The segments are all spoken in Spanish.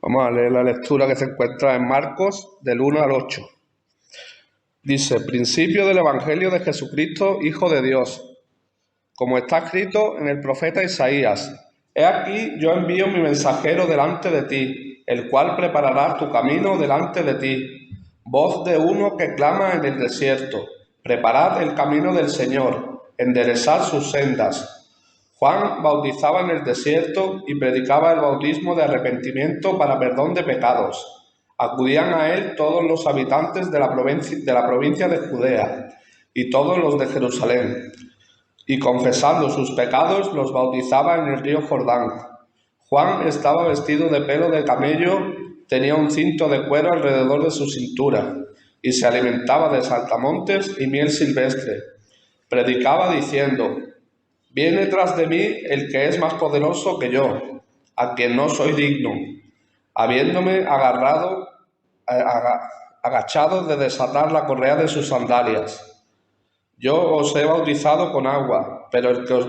Vamos a leer la lectura que se encuentra en Marcos, del 1 al 8. Dice: principio del Evangelio de Jesucristo, Hijo de Dios. Como está escrito en el profeta Isaías: He aquí, yo envío mi mensajero delante de ti, el cual preparará tu camino delante de ti. Voz de uno que clama en el desierto: preparad el camino del Señor, enderezad sus sendas. Juan bautizaba en el desierto y predicaba el bautismo de arrepentimiento para perdón de pecados. Acudían a él todos los habitantes de la provincia de Judea y todos los de Jerusalén, y confesando sus pecados los bautizaba en el río Jordán. Juan estaba vestido de pelo de camello, tenía un cinto de cuero alrededor de su cintura, y se alimentaba de saltamontes y miel silvestre. Predicaba diciendo: Viene tras de mí el que es más poderoso que yo, a quien no soy digno, habiéndome agachado de desatar la correa de sus sandalias. Yo os he bautizado con agua, pero él os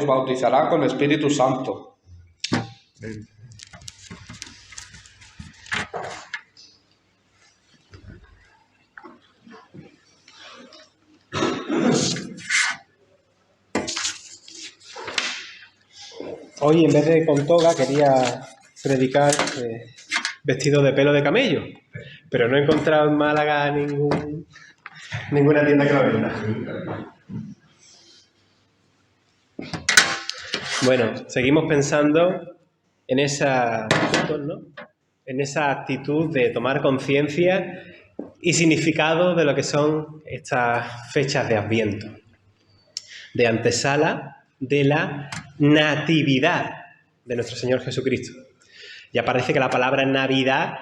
bautizará con Espíritu Santo. Hoy, en vez de con toga, quería predicar vestido de pelo de camello, pero no he encontrado en Málaga ninguna tienda que lo venda. Bueno, seguimos pensando en esa actitud de tomar conciencia y significado de lo que son estas fechas de Adviento, de antesala de la natividad de nuestro Señor Jesucristo. Ya parece que la palabra Navidad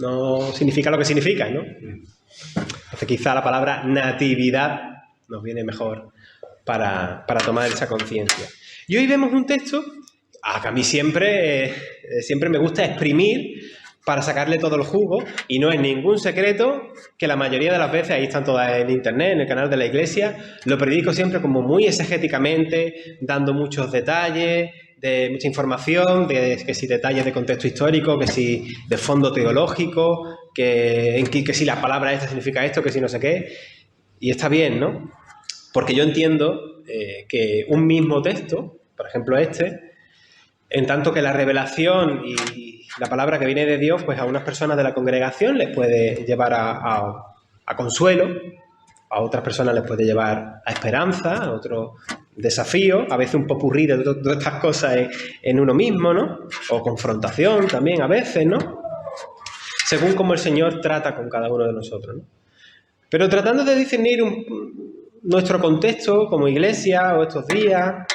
no significa lo que significa, ¿no? Entonces quizá la palabra natividad nos viene mejor para tomar esa conciencia. Y hoy vemos un texto que a mí siempre me gusta exprimir para sacarle todo el jugo, y no es ningún secreto que la mayoría de las veces, ahí están todas en internet, en el canal de la iglesia, lo predico siempre como muy exegéticamente, dando muchos detalles, de mucha información, que si detalles de contexto histórico, que si de fondo teológico, que si la palabra esta significa esto, que si no sé qué, y está bien, ¿no? Porque yo entiendo que un mismo texto, por ejemplo en tanto que la revelación y la palabra que viene de Dios, pues a unas personas de la congregación les puede llevar a consuelo, a otras personas les puede llevar a esperanza, a otros desafíos, a veces un popurrí de todas estas cosas en uno mismo, ¿no? O confrontación también a veces, ¿no? Según cómo el Señor trata con cada uno de nosotros, ¿no? Pero tratando de discernir nuestro contexto como iglesia o estos días,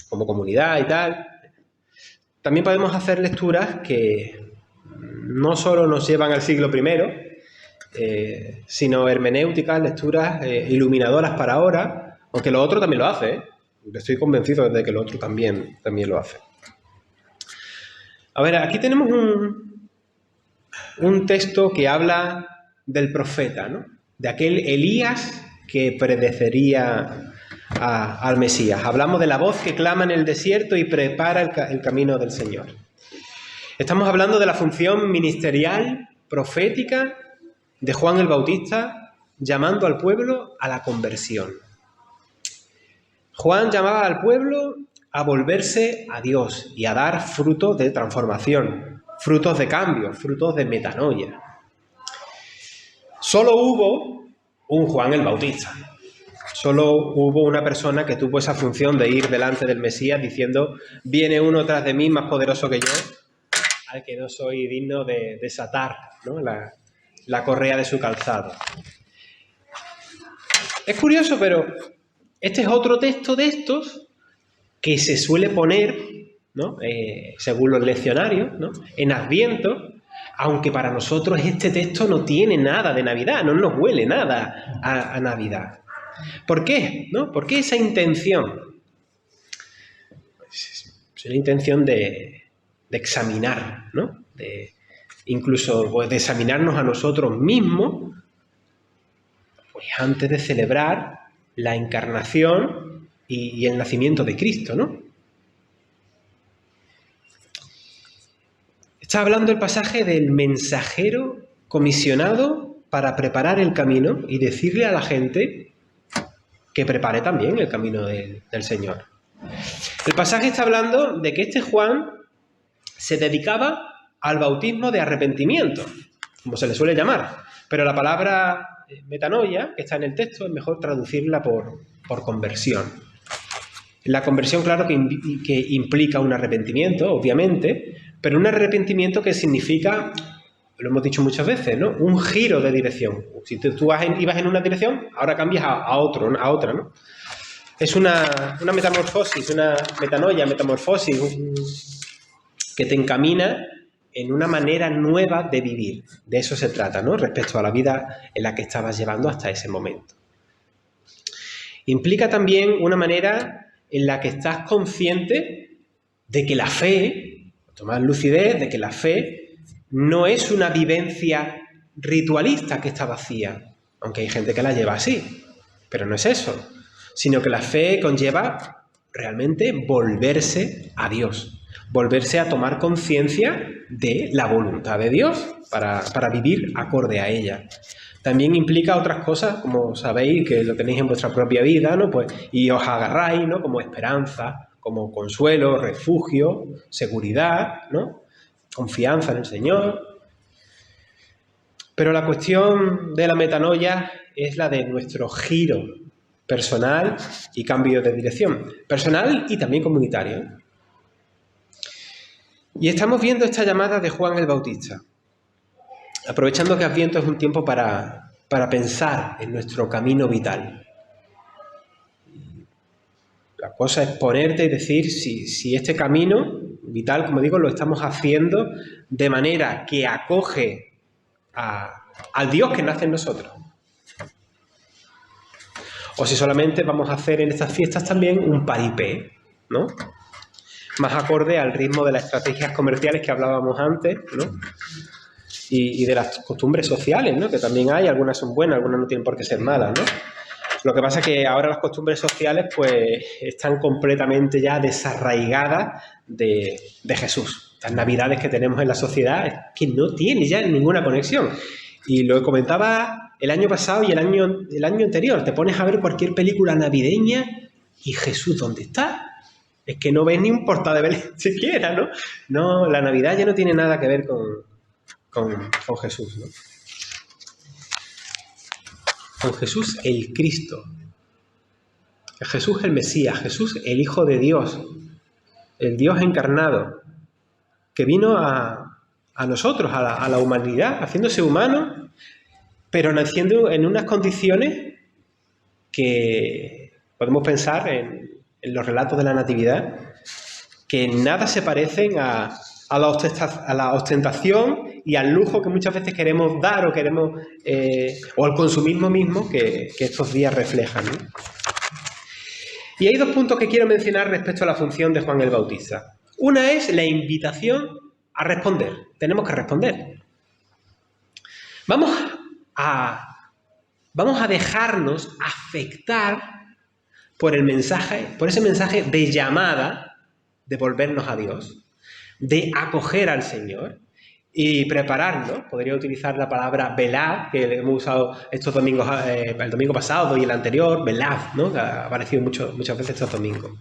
como comunidad y tal, también podemos hacer lecturas que no solo nos llevan al siglo I, sino hermenéuticas, lecturas iluminadoras para ahora, aunque lo otro también lo hace, ¿eh? Estoy convencido de que lo otro también lo hace. A ver, aquí tenemos un texto que habla del profeta, ¿no? De aquel Elías que predecería al Mesías. Hablamos de la voz que clama en el desierto y prepara el camino del Señor. Estamos hablando de la función ministerial, profética, de Juan el Bautista, llamando al pueblo a la conversión. Juan llamaba al pueblo a volverse a Dios y a dar frutos de transformación, frutos de cambio, frutos de metanoia. Solo hubo un Juan el Bautista. Solo hubo una persona que tuvo esa función de ir delante del Mesías diciendo: viene uno tras de mí más poderoso que yo, al que no soy digno de desatar, ¿no? la correa de su calzado. Es curioso, pero este es otro texto de estos que se suele poner, ¿no? Según los leccionarios, ¿no? En Adviento, aunque para nosotros este texto no tiene nada de Navidad, no nos huele nada a Navidad. ¿Por qué? ¿No? ¿Por qué esa intención? Pues es una intención de examinar, ¿no? Incluso pues, de examinarnos a nosotros mismos, pues antes de celebrar la encarnación y el nacimiento de Cristo, ¿no? Está hablando el pasaje del mensajero comisionado para preparar el camino y decirle a la gente que prepare también el camino del Señor. El pasaje está hablando de que este Juan se dedicaba al bautismo de arrepentimiento, como se le suele llamar, pero la palabra metanoia, que está en el texto, es mejor traducirla por conversión. La conversión, claro, que implica un arrepentimiento, obviamente, pero un arrepentimiento que significa, lo hemos dicho muchas veces, ¿no?, un giro de dirección. Si tú ibas en una dirección, ahora cambias a otra, ¿no? Es una metamorfosis, una metanoia, metamorfosis, que te encamina en una manera nueva de vivir. De eso se trata, ¿no?, respecto a la vida en la que estabas llevando hasta ese momento. Implica también una manera en la que estás consciente de que la fe, tomar lucidez, de que la fe no es una vivencia ritualista que está vacía, aunque hay gente que la lleva así, pero no es eso, sino que la fe conlleva realmente volverse a Dios, volverse a tomar conciencia de la voluntad de Dios para vivir acorde a ella. También implica otras cosas, como sabéis, que lo tenéis en vuestra propia vida, ¿no? Pues, y os agarráis, ¿no?, como esperanza, como consuelo, refugio, seguridad, ¿no?, confianza en el Señor. Pero la cuestión de la metanoia es la de nuestro giro personal y cambio de dirección, personal y también comunitario. Y estamos viendo esta llamada de Juan el Bautista, aprovechando que Adviento es un tiempo para pensar en nuestro camino vital. La cosa es ponerte y decir si este camino vital, como digo, lo estamos haciendo de manera que acoge al Dios que nace en nosotros. O si solamente vamos a hacer en estas fiestas también un paripé, ¿no?, más acorde al ritmo de las estrategias comerciales que hablábamos antes, ¿no?, y de las costumbres sociales, ¿no?, que también hay, algunas son buenas, algunas no tienen por qué ser malas, ¿no? Lo que pasa es que ahora las costumbres sociales pues están completamente ya desarraigadas de Jesús. Las navidades que tenemos en la sociedad es que no tiene ya ninguna conexión. Y lo comentaba el año pasado y el año anterior. Te pones a ver cualquier película navideña y Jesús, ¿dónde está? Es que no ves ni un portal de Belén siquiera, ¿no? No, la Navidad ya no tiene nada que ver con Jesús, ¿no? Con Jesús el Cristo, Jesús el Mesías, Jesús el Hijo de Dios, el Dios encarnado, que vino a nosotros, a la humanidad, haciéndose humano, pero naciendo en unas condiciones que podemos pensar en los relatos de la Natividad, que nada se parecen a la ostentación y al lujo que muchas veces queremos dar o al consumismo mismo que estos días reflejan, ¿no? Y hay dos puntos que quiero mencionar respecto a la función de Juan el Bautista. Una es la invitación a responder. Tenemos que responder. Vamos a dejarnos afectar por ese mensaje de llamada, de volvernos a Dios, de acoger al Señor y prepararnos. Podría utilizar la palabra velad, que hemos usado estos domingos, el domingo pasado y el anterior, velad, ¿no?, que ha aparecido muchas veces estos domingos.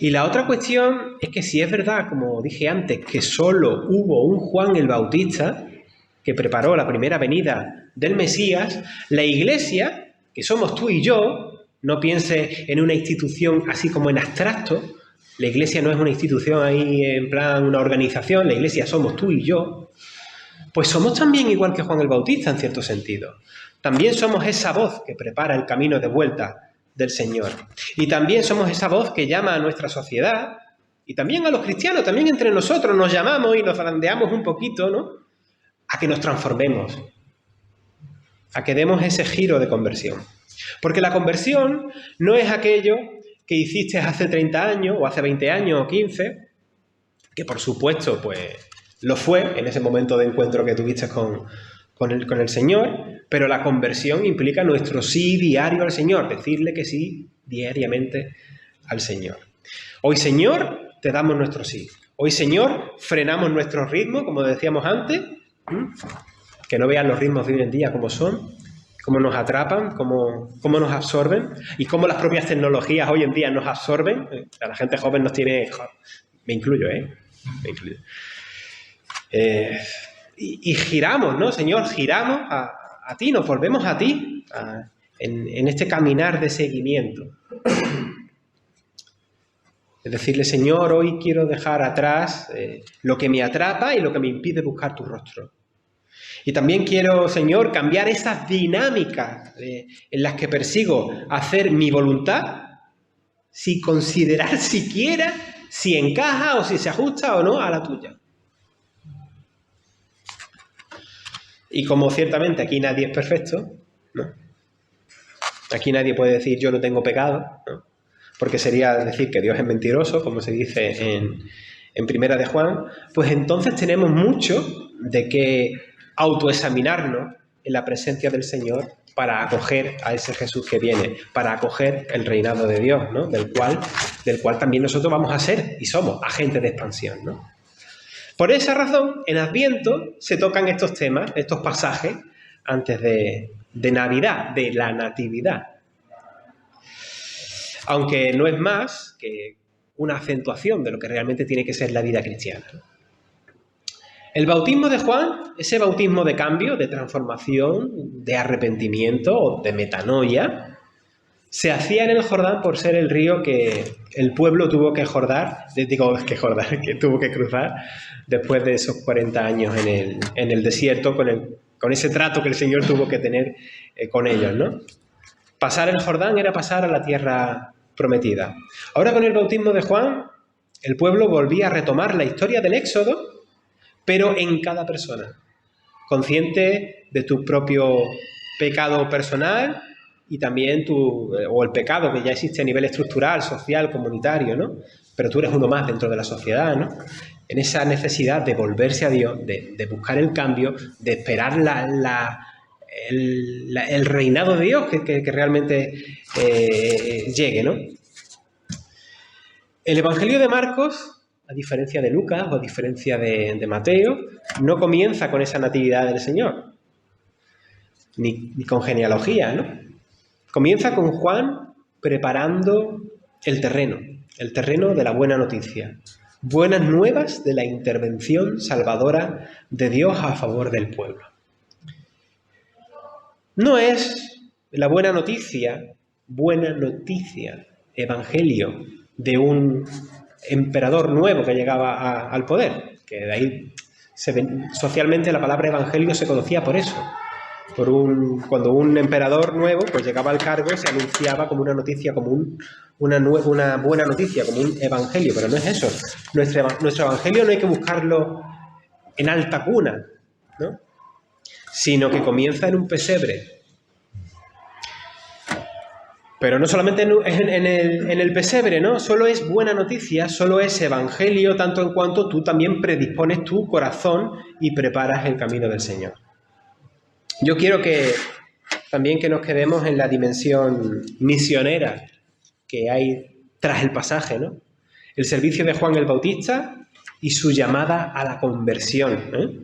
Y la otra cuestión es que si es verdad, como dije antes, que solo hubo un Juan el Bautista que preparó la primera venida del Mesías, la Iglesia, que somos tú y yo, no piense en una institución así como en abstracto. La Iglesia no es una institución ahí en plan una organización, la Iglesia somos tú y yo. Pues somos también igual que Juan el Bautista en cierto sentido. También somos esa voz que prepara el camino de vuelta del Señor. Y también somos esa voz que llama a nuestra sociedad y también a los cristianos, también entre nosotros nos llamamos y nos zarandeamos un poquito, ¿no?, a que nos transformemos, a que demos ese giro de conversión. Porque la conversión no es aquello que hiciste hace 30 años o hace 20 años o 15, que por supuesto pues lo fue en ese momento de encuentro que tuviste con el Señor, pero la conversión implica nuestro sí diario al Señor, decirle que sí diariamente al Señor. Hoy, Señor, te damos nuestro sí. Hoy, Señor, frenamos nuestro ritmo, como decíamos antes, que no vean los ritmos de hoy en día como son, cómo nos atrapan, cómo nos absorben y cómo las propias tecnologías hoy en día nos absorben. La gente joven nos tiene... Me incluyo, Me incluyo. Y giramos, ¿no, Señor? Giramos a ti, nos volvemos a ti en este caminar de seguimiento. Es decirle, Señor, hoy quiero dejar atrás lo que me atrapa y lo que me impide buscar tu rostro. Y también quiero, Señor, cambiar esas dinámicas en las que persigo hacer mi voluntad sin considerar siquiera si encaja o si se ajusta o no a la tuya. Y como ciertamente aquí nadie es perfecto, ¿no? Aquí nadie puede decir yo no tengo pecado, ¿no? Porque sería decir que Dios es mentiroso, como se dice en Primera de Juan, pues entonces tenemos mucho de qué autoexaminarnos en la presencia del Señor para acoger a ese Jesús que viene, para acoger el reinado de Dios, ¿no? Del cual también nosotros vamos a ser y somos agentes de expansión, ¿no? Por esa razón, en Adviento se tocan estos temas, estos pasajes, antes de Navidad, de la Natividad. Aunque no es más que una acentuación de lo que realmente tiene que ser la vida cristiana. El bautismo de Juan, ese bautismo de cambio, de transformación, de arrepentimiento o de metanoia, se hacía en el Jordán por ser el río que el pueblo tuvo que tuvo que cruzar después de esos 40 años en el desierto con ese trato que el Señor tuvo que tener con ellos, ¿no? Pasar el Jordán era pasar a la tierra prometida. Ahora con el bautismo de Juan, el pueblo volvía a retomar la historia del Éxodo, pero en cada persona, consciente de tu propio pecado personal y también o el pecado que ya existe a nivel estructural, social, comunitario, ¿no? Pero tú eres uno más dentro de la sociedad, ¿no? En esa necesidad de volverse a Dios, de buscar el cambio, de esperar el reinado de Dios que realmente llegue, ¿no? El Evangelio de Marcos, a diferencia de Lucas o a diferencia de Mateo, no comienza con esa natividad del Señor, ni con genealogía, ¿no? Comienza con Juan preparando el terreno de la buena noticia, buenas nuevas de la intervención salvadora de Dios a favor del pueblo. No es la buena noticia, evangelio de un emperador nuevo que llegaba al poder, que de ahí socialmente la palabra evangelio se conocía por eso. Cuando un emperador nuevo pues llegaba al cargo, se anunciaba como una noticia, como una buena noticia, como un evangelio, pero no es eso. Nuestro evangelio no hay que buscarlo en alta cuna, ¿no? Sino que comienza en un pesebre. Pero no solamente en el pesebre, ¿no? Solo es buena noticia, solo es evangelio, tanto en cuanto tú también predispones tu corazón y preparas el camino del Señor. Yo quiero que nos quedemos en la dimensión misionera que hay tras el pasaje, ¿no? El servicio de Juan el Bautista y su llamada a la conversión, ¿eh?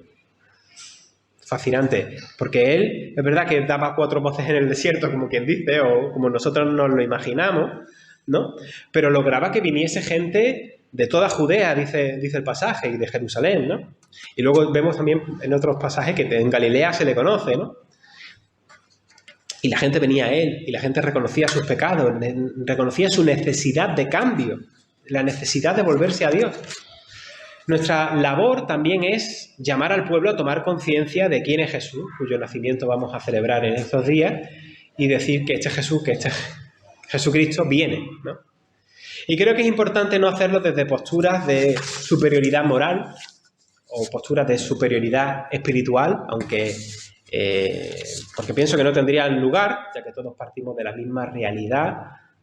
Fascinante, porque él, es verdad que daba 4 voces en el desierto, como quien dice, o como nosotros nos lo imaginamos, ¿no? Pero lograba que viniese gente de toda Judea, dice el pasaje, y de Jerusalén, ¿no? Y luego vemos también en otros pasajes que en Galilea se le conoce, ¿no? Y la gente venía a él, y la gente reconocía sus pecados, reconocía su necesidad de cambio, la necesidad de volverse a Dios. Nuestra labor también es llamar al pueblo a tomar conciencia de quién es Jesús, cuyo nacimiento vamos a celebrar en estos días, y decir que este Jesucristo viene, ¿no? Y creo que es importante no hacerlo desde posturas de superioridad moral o posturas de superioridad espiritual, porque pienso que no tendrían lugar, ya que todos partimos de la misma realidad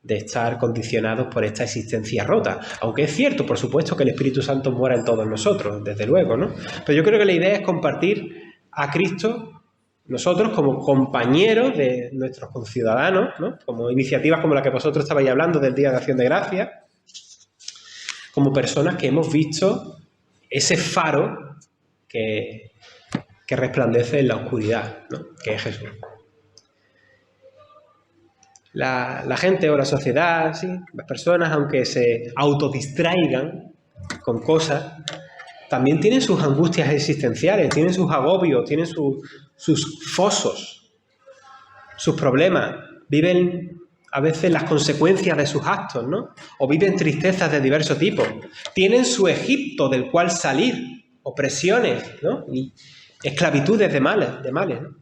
de estar condicionados por esta existencia rota. Aunque es cierto, por supuesto, que el Espíritu Santo mora en todos nosotros, desde luego, ¿no? Pero yo creo que la idea es compartir a Cristo nosotros como compañeros de nuestros conciudadanos, ¿no? Como iniciativas como la que vosotros estabais hablando del Día de Acción de Gracias, como personas que hemos visto ese faro que resplandece en la oscuridad, ¿no? Que es Jesús. La gente o la sociedad, ¿sí? Las personas, aunque se autodistraigan con cosas, también tienen sus angustias existenciales, tienen sus agobios, tienen sus fosos, sus problemas. Viven a veces las consecuencias de sus actos, ¿no? O viven tristezas de diversos tipos. Tienen su Egipto del cual salir, opresiones, ¿no? Y esclavitudes de males, ¿no?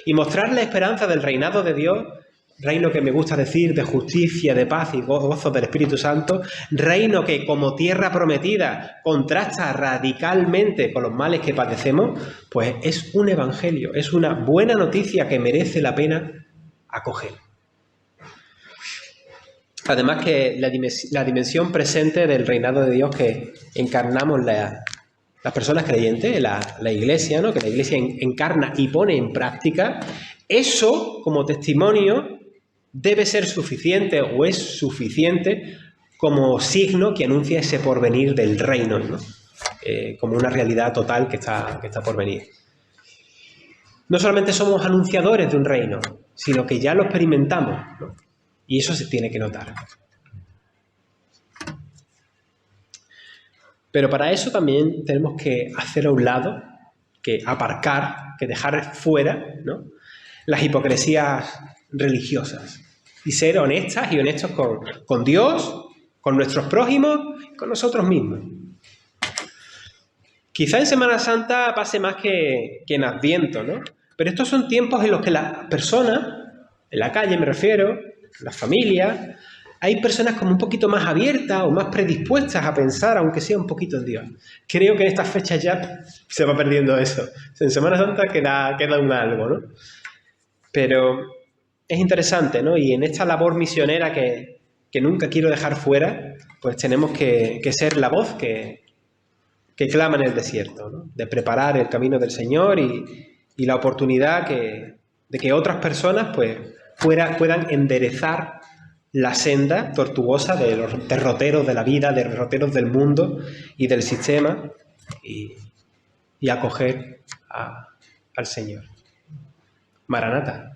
Y mostrar la esperanza del reinado de Dios, reino que me gusta decir de justicia, de paz y gozo del Espíritu Santo, reino que como tierra prometida contrasta radicalmente con los males que padecemos, pues es un evangelio, es una buena noticia que merece la pena acoger. Además que la dimensión presente del reinado de Dios que encarnamos las personas creyentes, la Iglesia, ¿no? Que la Iglesia encarna y pone en práctica, eso como testimonio debe ser suficiente o es suficiente como signo que anuncia ese porvenir del reino, ¿no? Como una realidad total que está por venir. No solamente somos anunciadores de un reino, sino que ya lo experimentamos, ¿no? Y eso se tiene que notar. Pero para eso también tenemos que hacer a un lado, que aparcar, que dejar fuera, ¿no? Las hipocresías religiosas y ser honestas y honestos con Dios, con nuestros prójimos, con nosotros mismos. Quizá en Semana Santa pase más que en Adviento, ¿no? Pero estos son tiempos en los que las personas, en la calle me refiero, las familias, hay personas como un poquito más abiertas o más predispuestas a pensar, aunque sea un poquito en Dios. Creo que en estas fechas ya se va perdiendo eso. En Semana Santa queda un algo, ¿no? Pero es interesante, ¿no? Y en esta labor misionera que nunca quiero dejar fuera, pues tenemos que ser la voz que clama en el desierto, ¿no? De preparar el camino del Señor y la oportunidad de que otras personas pues puedan enderezar la senda tortuosa de los derroteros de la vida, de los derroteros del mundo y del sistema y acoger al Señor. Maranata.